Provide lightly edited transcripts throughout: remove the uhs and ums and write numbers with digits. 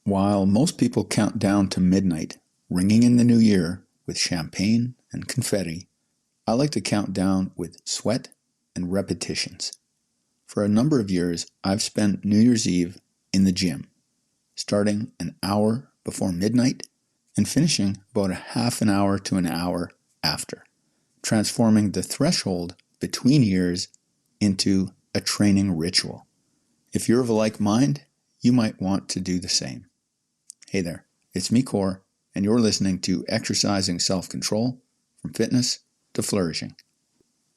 While most people count down to midnight, ringing in the new year with champagne and confetti, I like to count down with sweat and repetitions. For a number of years, I've spent New Year's Eve in the gym, starting an hour before midnight and finishing about a half an hour to an hour after, transforming the threshold between years into a training ritual. If you're of a like mind, you might want to do the same. Hey there, it's me, Core, and you're listening to Exercising Self-Control from Fitness to Flourishing.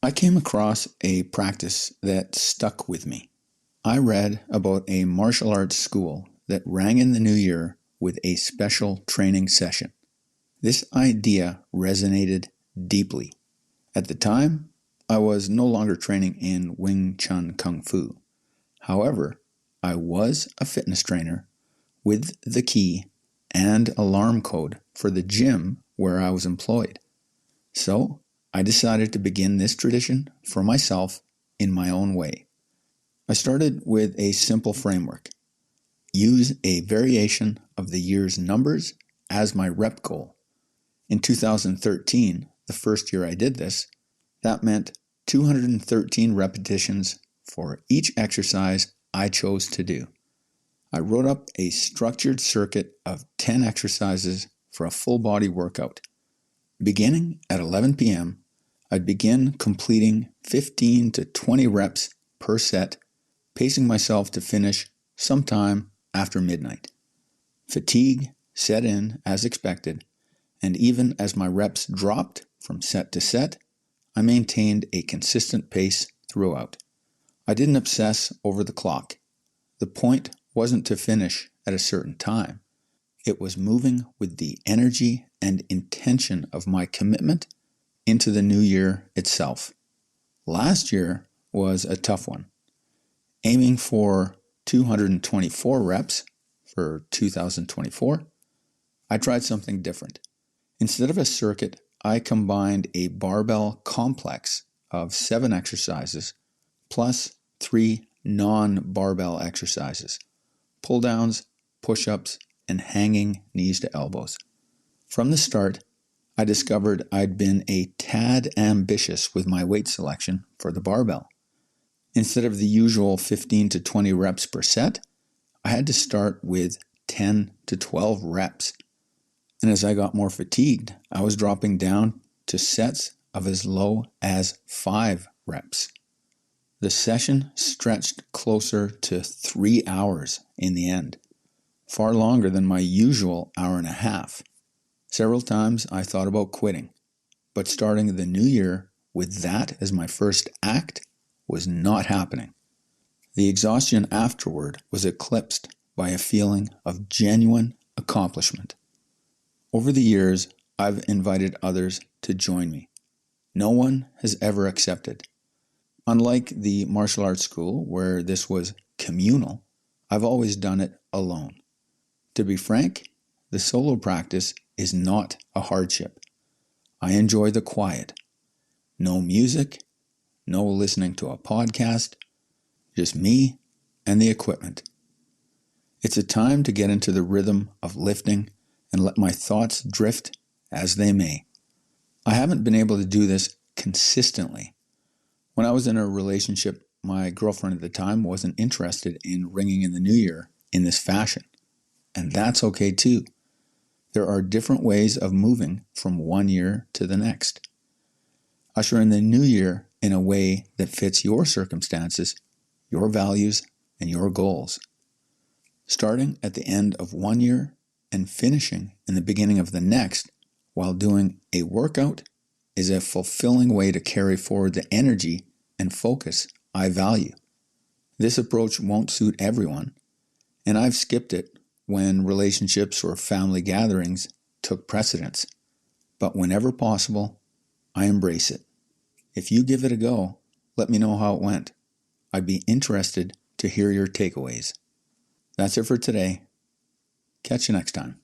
I came across a practice that stuck with me. I read about a martial arts school that rang in the new year with a special training session. This idea resonated deeply. At the time, I was no longer training in Wing Chun Kung Fu. However, I was a fitness trainer with the key and alarm code for the gym where I was employed. So, I decided to begin this tradition for myself in my own way. I started with a simple framework. Use a variation of the year's numbers as my rep goal. In 2013, the first year I did this, that meant 213 repetitions for each exercise I chose to do. I wrote up a structured circuit of 10 exercises for a full body workout. Beginning at 11 p.m., I'd begin completing 15 to 20 reps per set, pacing myself to finish sometime after midnight. Fatigue set in as expected, and even as my reps dropped from set to set, I maintained a consistent pace throughout. I didn't obsess over the clock. The point wasn't to finish at a certain time. It was moving with the energy and intention of my commitment into the new year itself. Last year was a tough one. Aiming for 224 reps for 2024, I tried something different. Instead of a circuit, I combined a barbell complex of 7 exercises plus 3 non-barbell exercises: pull-downs, push-ups, and hanging knees to elbows. From the start, I discovered I'd been a tad ambitious with my weight selection for the barbell. Instead of the usual 15 to 20 reps per set, I had to start with 10 to 12 reps. And as I got more fatigued, I was dropping down to sets of as low as 5 reps. The session stretched closer to 3 hours in the end, far longer than my usual hour and a half. Several times I thought about quitting, but starting the new year with that as my first act was not happening. The exhaustion afterward was eclipsed by a feeling of genuine accomplishment. Over the years, I've invited others to join me. No one has ever accepted. Unlike the martial arts school, where this was communal, I've always done it alone. To be frank, the solo practice is not a hardship. I enjoy the quiet. No music, no listening to a podcast, just me and the equipment. It's a time to get into the rhythm of lifting and let my thoughts drift as they may. I haven't been able to do this consistently. When I was in a relationship, my girlfriend at the time wasn't interested in ringing in the new year in this fashion. And that's okay too. There are different ways of moving from one year to the next. Usher in the new year in a way that fits your circumstances, your values, and your goals. Starting at the end of one year and finishing in the beginning of the next while doing a workout is a fulfilling way to carry forward the energy and focus I value. This approach won't suit everyone, and I've skipped it when relationships or family gatherings took precedence. But whenever possible, I embrace it. If you give it a go, let me know how it went. I'd be interested to hear your takeaways. That's it for today. Catch you next time.